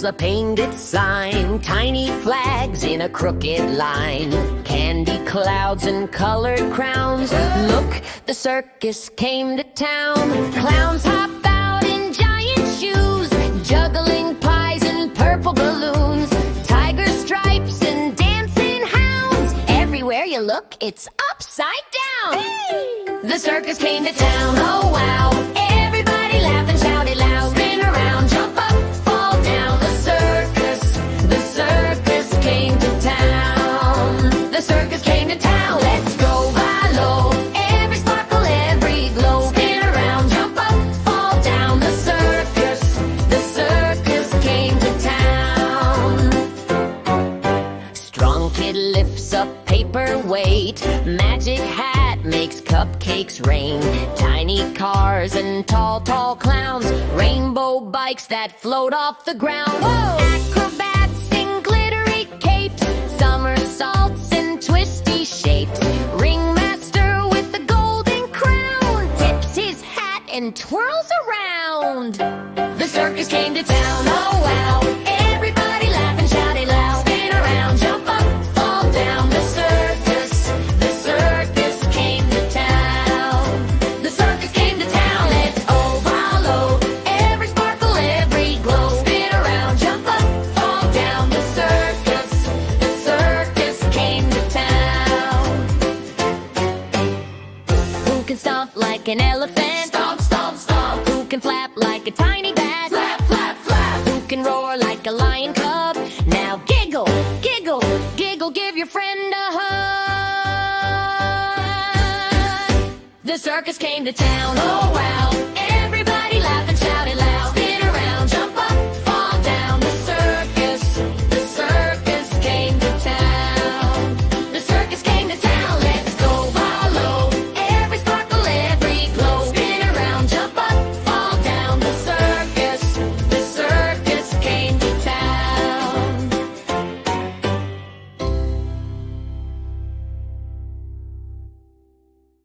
a painted sign, tiny flags in a crooked line, candy clouds and colored crowns. Look, the circus came to town. Clowns hop out in giant shoes, juggling pies and purple balloons, tiger stripes and dancing hounds. Everywhere you look, it's upside down. Hey! The circus came to town, oh wow. Everybody laugh and shout it loud. Spin around, jump up, fall down. The circus came to town. The circus came to town. Let's go by low. Every sparkle, every glow. Spin around, jump up, fall down. The circus came to town. Strong kid lifts up paperweight. Magic hat makes cupcakes rain. Tiny cars and tall, tall clowns. Rainbow bikes that float off the ground. Whoa! Acrobats in glittery capes. Somersaults in twisty shapes. Ringmaster with the golden crown tips his hat and twirls around. The circus came to town, oh wow. Everybody laugh and shout it loud. Spin around, jump up, fall down. The circus came to town. The circus came to town. Let's all follow. Every sparkle, every glow. Spin around, jump up, fall down. The circus came to town. Who can stomp like an elephant? Stomp, stomp, stomp. Who can flap like a tiny bat? Flap, flap, flap. Who can roar like a lion cub? Now giggle, giggle, giggle, give your friend a hug. The circus came to town, oh wow.